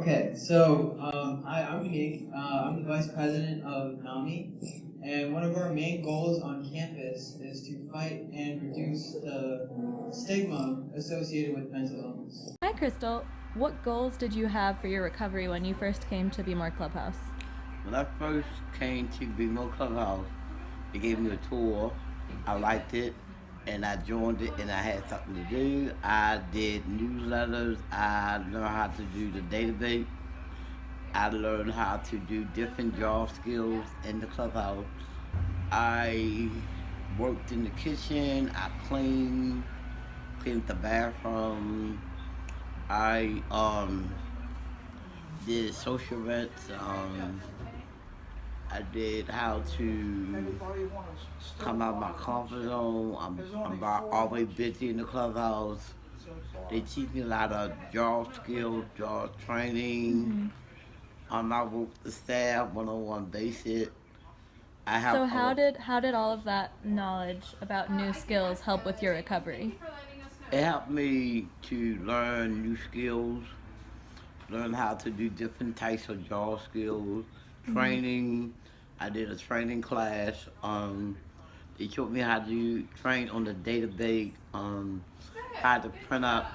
Okay, so I'm unique. I'm the vice president of NAMI, and one of our main goals on campus is to fight and reduce the stigma associated with mental illness. Hi, Crystal. What goals did you have for your recovery when you first came to Be More Clubhouse? When I first came to Be More Clubhouse, they gave me a tour. I liked it, and I joined it, and I had something to do. I did newsletters. I learned how to do the database. I learned how to do different job skills in the clubhouse. I worked in the kitchen. I cleaned the bathroom. I did social events. I did how to come out of my comfort zone. I'm always busy in the clubhouse. They teach me a lot of job skills, job training. I work with the staff one-on-one basis. So how did all of that knowledge about new skills help with your recovery? It helped me to learn new skills, learn how to do different types of job skills, training. I did a training class. They taught me how to train on the database, how to print out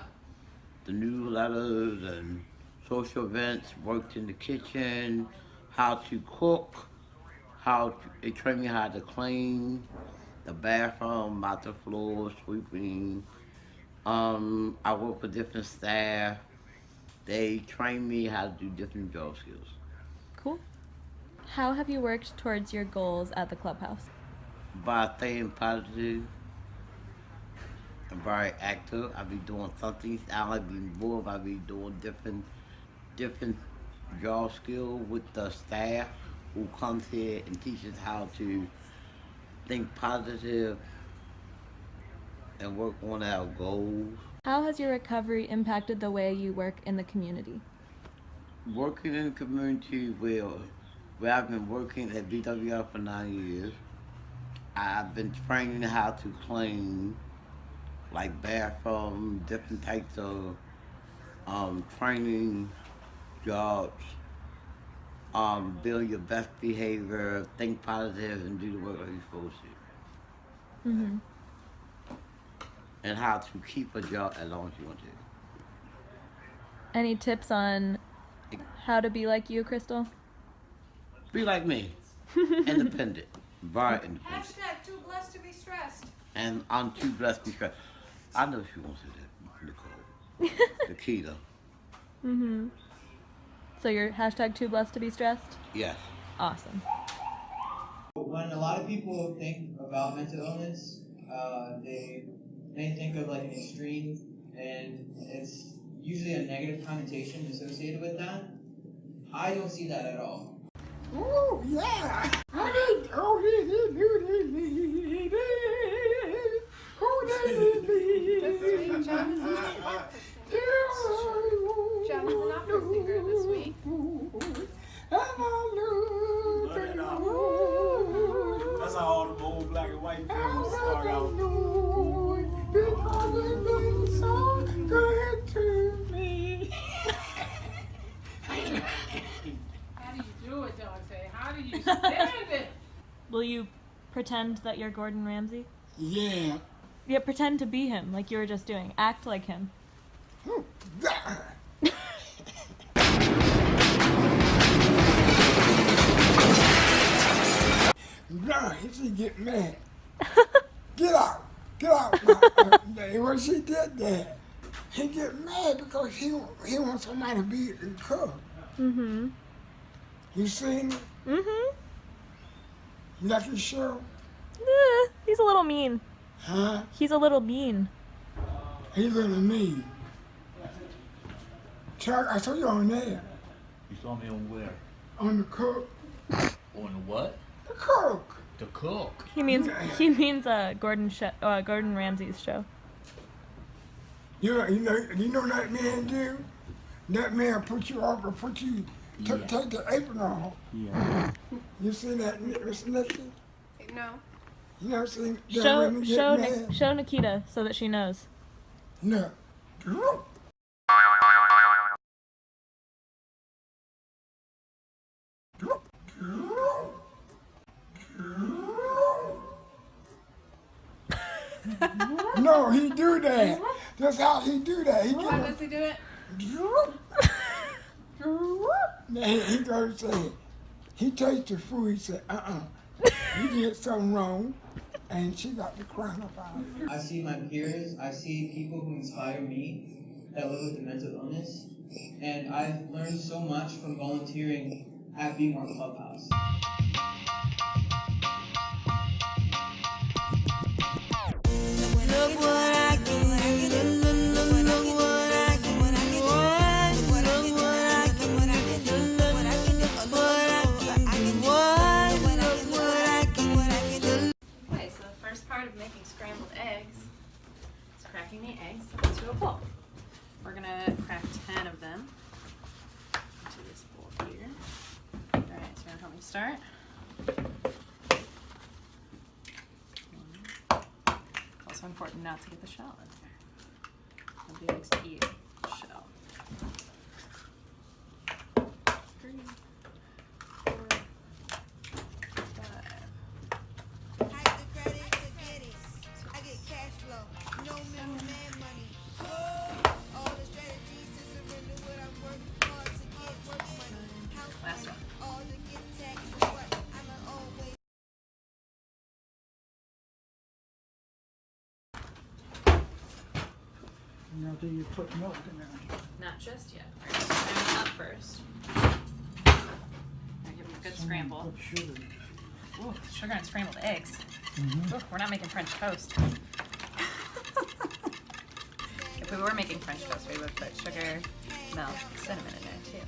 the newsletters and social events, worked in the kitchen, how to cook, they trained me how to clean the bathroom, mop the floor, sweeping. I work with different staff. They train me how to do different job skills. Cool. How have you worked towards your goals at the clubhouse? By staying positive and very active, I be doing something. I like being bored. I be doing different job skills with the staff who comes here and teaches how to think positive and work on our goals. How has your recovery impacted the way you work in the community? Working in the community where I've been working at BWR for 9 years, I've been training how to clean, like bathroom, different types of training jobs, build your best behavior, think positive, and do the work that you're supposed to. Mm-hmm. And how to keep a job as long as you want to. Any tips on how to be like you, Crystal? Be like me, independent, very independent. Hashtag too blessed to be stressed. And I'm too blessed to be stressed. I know she wants to do that, Nicole. Nikita. Mm-hmm. So you're hashtag too blessed to be stressed? Yes. Awesome. When a lot of people think about mental illness, they may think of like an extreme, and it's usually a negative connotation associated with that. I don't see that at all. Oh, yeah. Jonathan opera singer this week. That's how all the old black and white films start out. So good to me. How do you do it, Dante? How do you stand it? Will you pretend that you're Gordon Ramsay? Yeah. Yeah, pretend to be him, like you were just doing. Act like him. No, he get mad. Get out. When she did that, he get mad because he wants somebody to be in cook. Mm-hmm. You seen it? Mm-hmm. Lucky show? He's a little mean. Huh? He's a little mean. He's gonna mean. Chuck, I saw you on there. You saw me on where? On the cook. On the what? The cook. The cook. He means Gordon Ramsay's show. You know that man do? That man put you up or put you take the apron off. Yeah. You seen that, Miss Nikki? No. You never seen that women get mad? Show Nikita so that she knows. No. No, he do that. That's how he do that. He How does he do it? Then he goes say, he tastes the food. He said, you did something wrong, and she got to crying about it. I see my peers, I see people who inspire me that live with a mental illness, and I've learned so much from volunteering at Be More Clubhouse. Look what I can do. Look what I can do. Look what I can do. Look what I can do. Look what I can do. Look what I can do. Look what I can do. Okay, so the first part of making scrambled eggs is cracking the eggs into a bowl. We're gonna crack 10 of them into this bowl here. Alright, so you're gonna help me start. Also important not to get the shell in there. Nobody likes to eat shell. 3, 4, 5. I get the credit to get it. I get cash flow. No middleman money. All the strategies to surrender what I work hard to get work money. Last one. All to get taxes. What I'm always. Now, do you put milk in there? Not just yet. We're gonna scramble them up first. Gonna give them a good scramble. Put sugar. Ooh, sugar and scrambled eggs. Ooh, we're not making French toast. If we were making French toast, we would put sugar, milk, cinnamon in there too.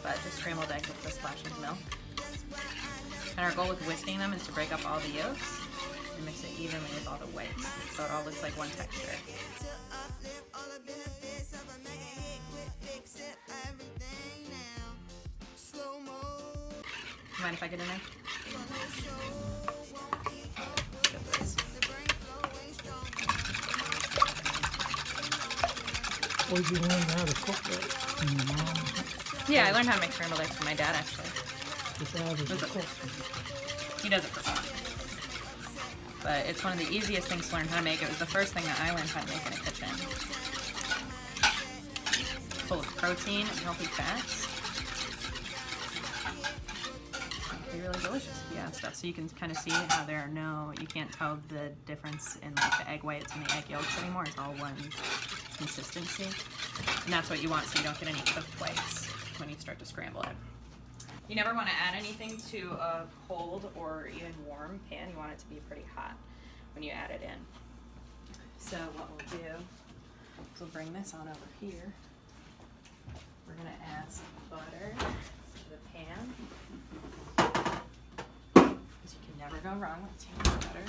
But just scrambled eggs with a splash of milk. And our goal with whisking them is to break up all the yolks and mix it evenly with all the whites, so it all looks like one texture. Mind if I get in there? Where'd you learn how to cook that? From your mom? Yeah, I learned how to make scrambled eggs from my dad actually. Your dad was a cook. He does it for fun. But it's one of the easiest things to learn how to make. It was the first thing that I learned how to make in a kitchen. Full of protein and healthy fats. They're really delicious. Yeah, stuff. So you can kind of see how there are no, you can't tell the difference in like the egg whites and the egg yolks anymore. It's all one consistency. And that's what you want so you don't get any cooked whites when you start to scramble it. You never want to add anything to a cold or even warm pan. You want it to be pretty hot when you add it in. So what we'll do is we'll bring this on over here. We're going to add some butter to the pan. Because you can never go wrong with too much butter.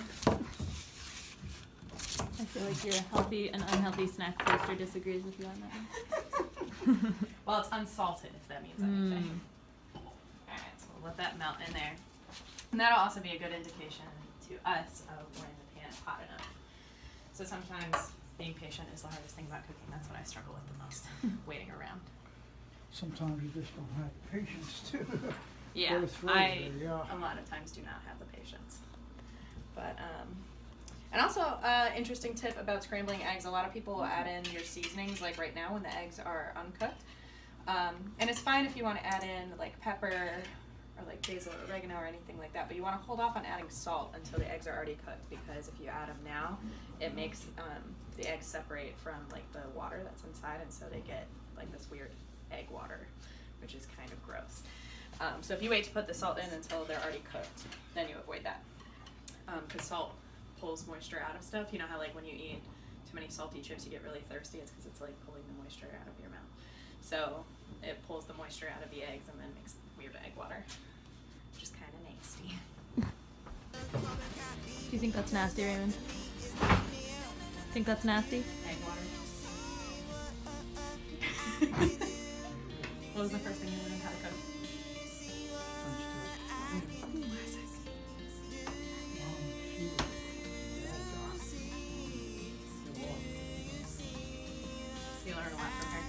I feel like your healthy and unhealthy snack poster disagrees with you on that one. Well, it's unsalted if that means anything. Alright, so we'll let that melt in there. And that'll also be a good indication to us of when the pan is hot enough. So sometimes being patient is the hardest thing about cooking. That's what I struggle with the most, waiting around. Sometimes you just don't have patience to Yeah, go through I it. Yeah. a lot of times do not have the patience. But, and also, interesting tip about scrambling eggs, a lot of people will add in your seasonings, like right now when the eggs are uncooked. And it's fine if you want to add in like pepper or like basil or oregano or anything like that, but you want to hold off on adding salt until the eggs are already cooked, because if you add them now, it makes the eggs separate from like the water that's inside, and so they get like this weird egg water, which is kind of gross. So if you wait to put the salt in until they're already cooked, then you avoid that. Because salt pulls moisture out of stuff. You know how like when you eat too many salty chips you get really thirsty? It's because it's like pulling the moisture out of your mouth. So it pulls the moisture out of the eggs and then makes weird egg water, which is kind of nasty. Do you think that's nasty, Raymond? Think that's nasty? Egg water. What was the first thing you learned how to cook? You learned a lot from her.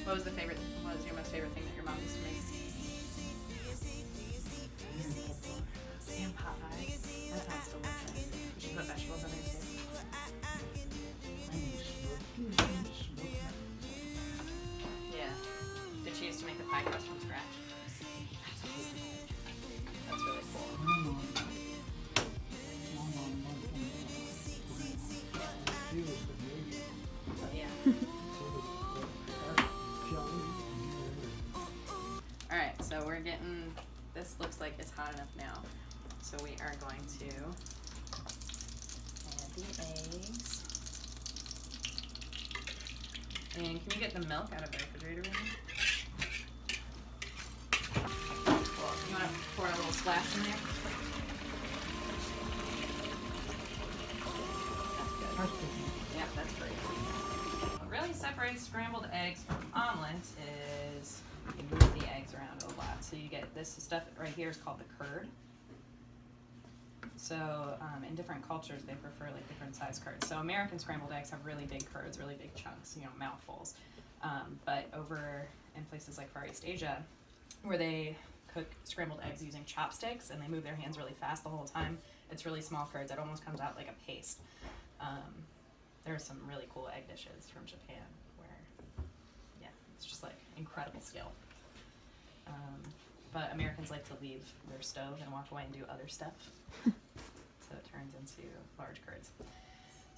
What was your most favorite thing that your mom used to make? Ham pot pie. That sounds delicious. We should to put vegetables in there too. Yeah. Did she used to make the pie crust from scratch? That's awesome. That's really cool. Yeah. Alright, so we're getting, this looks like it's hot enough now. So we are going to add the eggs. And can you get the milk out of the refrigerator with me? Well, you want to pour a little splash in there? That's good. Yeah, that's great. What really separates scrambled eggs from omelets is you move the eggs around a lot. So you get this stuff right here is called the curd. So in different cultures, they prefer like different size curds. So American scrambled eggs have really big curds, really big chunks, you know, mouthfuls. But over in places like Far East Asia, where they cook scrambled eggs using chopsticks and they move their hands really fast the whole time, it's really small curds. It almost comes out like a paste. There are some really cool egg dishes from Japan where, yeah, it's just like incredible skill. But Americans like to leave their stove and walk away and do other stuff. So it turns into large curds.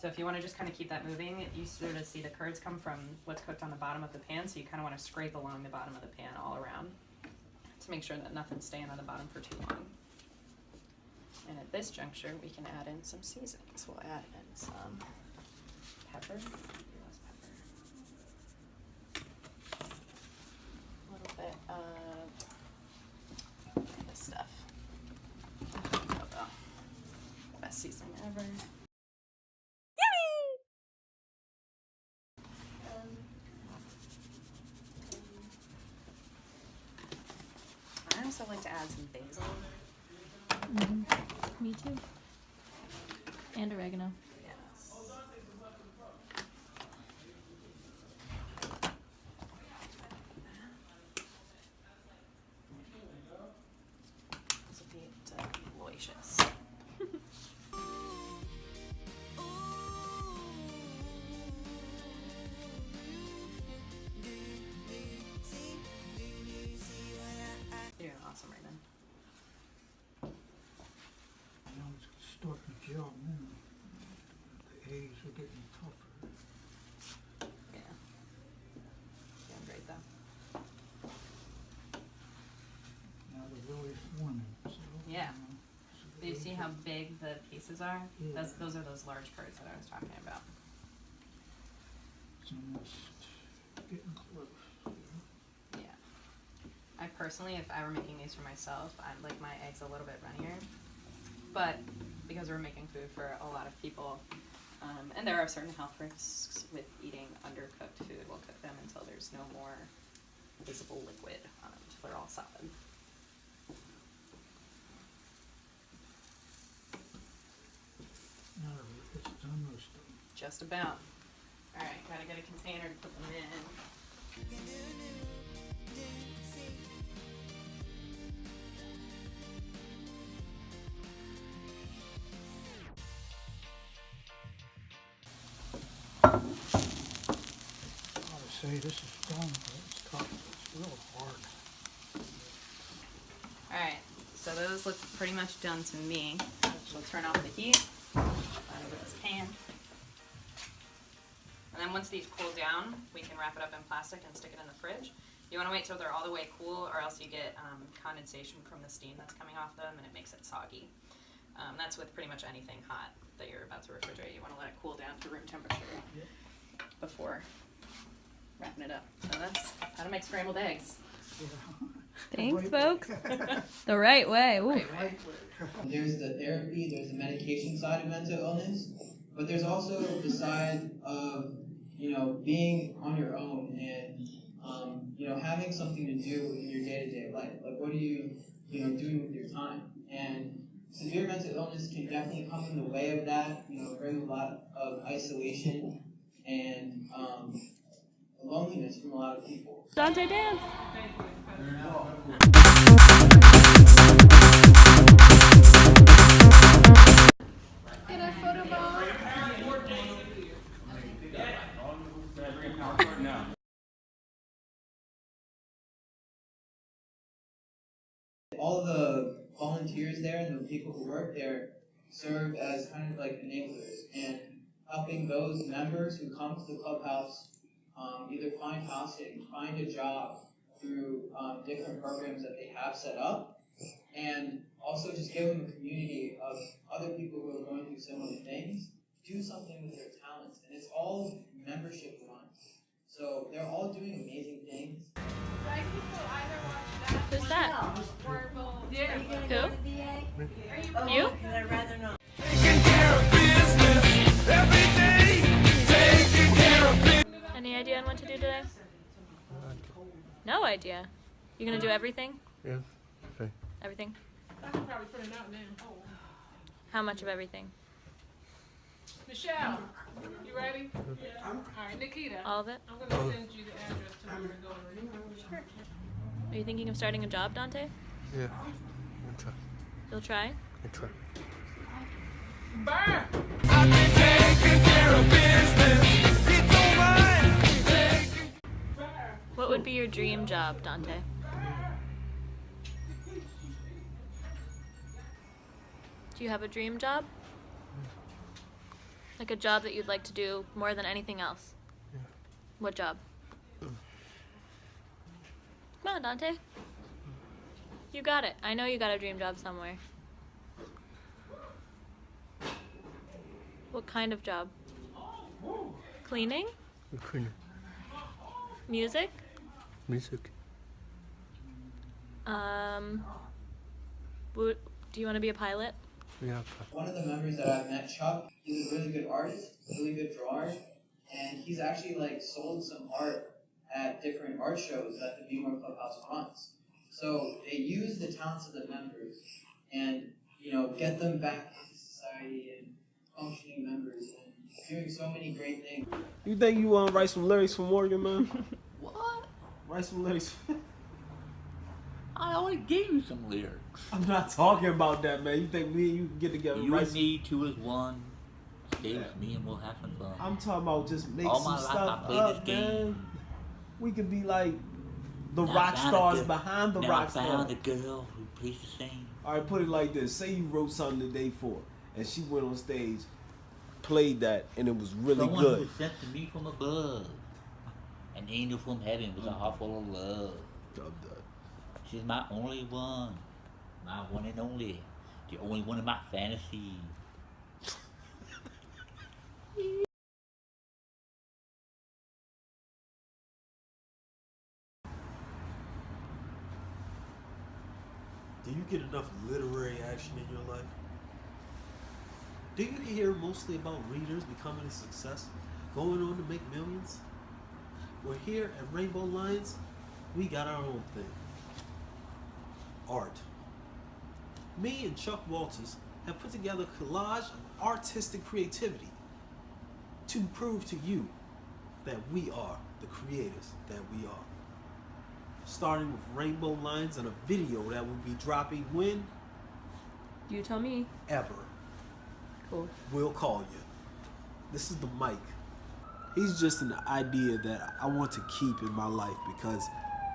So if you want to just kind of keep that moving, you sort of see the curds come from what's cooked on the bottom of the pan, so you kind of want to scrape along the bottom of the pan all around to make sure that nothing's staying on the bottom for too long. And at this juncture, we can add in some seasonings. We'll add in some pepper. A little bit of this stuff. Best seasoning ever. I also like to add some basil. Me too. And oregano. Yes. This will be delicious. You're doing awesome right now. Now it's starting to gel now. The eggs are getting tougher. Yeah. Doing great though. Now they're really forming. So, Yeah. so Do you see how big the pieces are? Yeah. Those are those large curds that I was talking about. it's almost getting close. Yeah. I personally, if I were making these for myself, I'd like my eggs a little bit runnier. But because we're making food for a lot of people, and there are certain health risks with eating undercooked food, we'll cook them until there's no more visible liquid on them, until they're all solid. Now it's almost done. Just about. Alright, gotta get a container to put them in. I would say this is done, but it's tough. It's real hard. Alright, so those look pretty much done to me. We'll turn off the heat. Over this pan. And then once these cool down, we can wrap it up in plastic and stick it in the fridge. You want to wait till they're all the way cool, or else you get condensation from the steam that's coming off them, and it makes it soggy. That's with pretty much anything hot that you're about to refrigerate. You want to let it cool down to room temperature before wrapping it up. So that's how to make scrambled eggs. Thanks, folks. The right way. Ooh. Right way. There's the therapy, there's the medication side of mental illness, but there's also the side of, being on your own and, having something to do in your day-to-day life. Like, what are you, doing with your time? And severe mental illness can definitely come in the way of that, bring a lot of isolation and loneliness from a lot of people. Dante, dance. Get a photo. all the volunteers there and the people who work there serve as kind of like enablers and helping those members who come to the clubhouse either find housing, find a job through different programs that they have set up, and also just give them a community of other people who are going through similar things, do something with their talents, and it's all membership run. So they're all doing amazing things. Who's that? Yeah. Who? You? I'd rather not. Any idea on what to do today? No idea. You gonna do everything? Yeah. Okay. Everything? I can probably put it out now. How much of everything? Michelle, you ready? Yeah. All right, Nikita. All of it? I'm gonna send you the address to where to go. Sure. Are you thinking of starting a job, Dante? Yeah. I'll try. You'll try? I'll try. Burn! What would be your dream job, Dante? Do you have a dream job? Like a job that you'd like to do more than anything else? Yeah. What job? Come on, Dante. You got it. I know you got a dream job somewhere. What kind of job? Cleaning? Cleaning. Music? Music. Do you want to be a pilot? Yeah. One of the members that I've met, Chuck, he's a really good artist, really good drawer, and he's actually like sold some art at different art shows that the New York Clubhouse runs. So they use the talents of the members and, you know, get them back into society and functioning members and doing so many great things. You think you want to write some lyrics for Morgan, man? What? Write some lyrics. I already gave you some lyrics. I'm not talking about that, man. You think me and you can get together and You write and me, two as one. Stay with me and we'll have some fun. I'm talking about just make All some my life stuff I played up, this man. game. We could be like the Now I rock found a stars girl- behind the now rock I found stars. a girl who plays the same. Alright, put it like this. Say you wrote something the day for, and she went on stage, played that, and it was really Someone good. who was sent to me from above. An angel from heaven with a heart full of love. She's my only one. My one and only. The only one in my fantasy. Do you get enough literary action in your life? Do you hear mostly about readers becoming a success, going on to make millions? Well, here at Rainbow Lions, we got our own thing. Art. Me and Chuck Walters have put together a collage of artistic creativity to prove to you that we are the creators that we are. Starting with Rainbow Lions and a video that will be dropping when? You tell me. Ever. Cool. We'll call you. This is the Mike. He's just an idea that I want to keep in my life because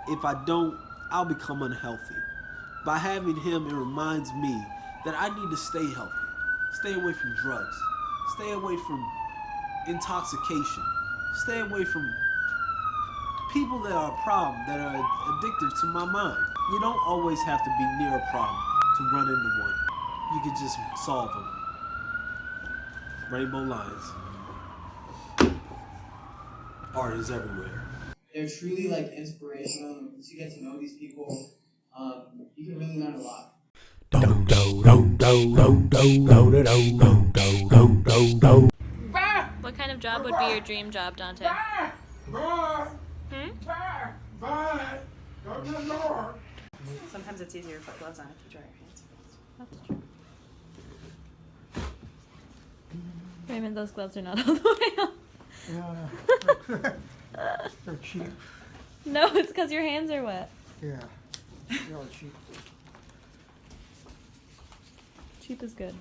if I don't, I'll become unhealthy. By having him, it reminds me that I need to stay healthy, stay away from drugs, stay away from intoxication, stay away from people that are a problem, that are addictive to my mind. You don't always have to be near a problem to run into one. You can just solve them. Rainbow Lions. Art is everywhere. They're truly like inspirational, and once you get to know these people, you can really learn a lot. What kind of job would be your dream job, Dante? Bye. Hmm? Bye. Bye. Go to the Lord. Sometimes it's easier to put gloves on if you dry your hands. That's true. Raymond, those gloves are not all the way up. Yeah. They're cheap. No, it's because your hands are wet. Yeah. They're cheap. Cheap is good.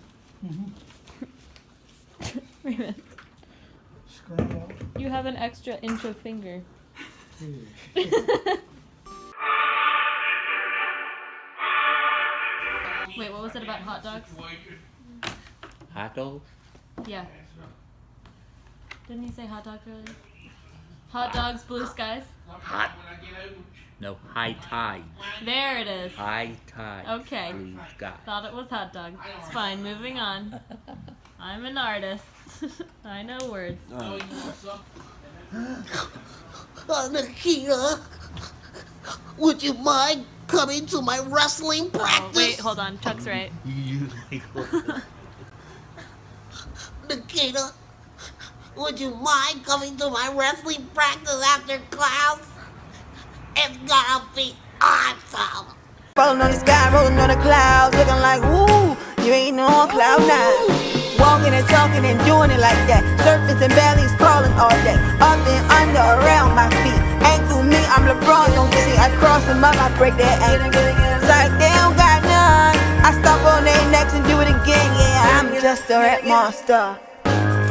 Mm-hmm. Raymond, Scramble. you have an extra inch of finger. Yeah. Wait, what was it about hot dogs? Hot dogs? Yeah. Didn't he say hot dogs earlier? Hot dogs, blue skies. Hot. No, high tide. There it is. High tide. Okay. Blue sky. Thought it was hot dogs. It's fine. Moving on. I'm an artist. I know words. Nikita, would you mind coming to my wrestling practice? Oh, wait, hold on. Chuck's right. Nikita, would you mind coming to my wrestling practice after class? It's gonna be awesome. Rolling on the sky, rolling on the clouds, looking like, woo, you ain't on cloud nine. Walking and talking and doing it like that. Surface and bellies crawling all day. Up and under, around my feet. Ain't through me, I'm LeBron, don't see. I cross them up, I break their ankle. It's like they don't got none. I stop on their necks and do it again. Yeah, I'm just a rap monster.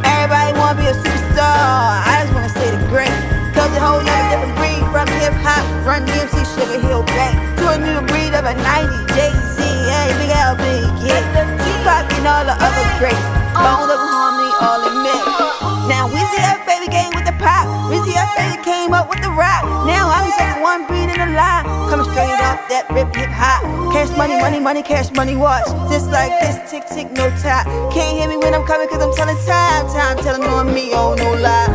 Everybody wanna be a superstar. I just wanna say the great. Cause the whole other different breed. From hip hop, run DMC, Sugar Hill Bank. To a new breed of a 90 Jay-Z, hey, Big L, Big Kid. Tupac and all the other greats. Bones of harmony, all in mix. Now Weezy F baby came with the pop. Weezy F baby came up with the rap. Now I'm just one breed in a lie. Coming straight off that rip hip hop. Cash money, money, money, cash money, watch. Just like this, tick, tick, no top. Can't hear me when I'm coming cause I'm telling time. Time telling on me, oh no lie.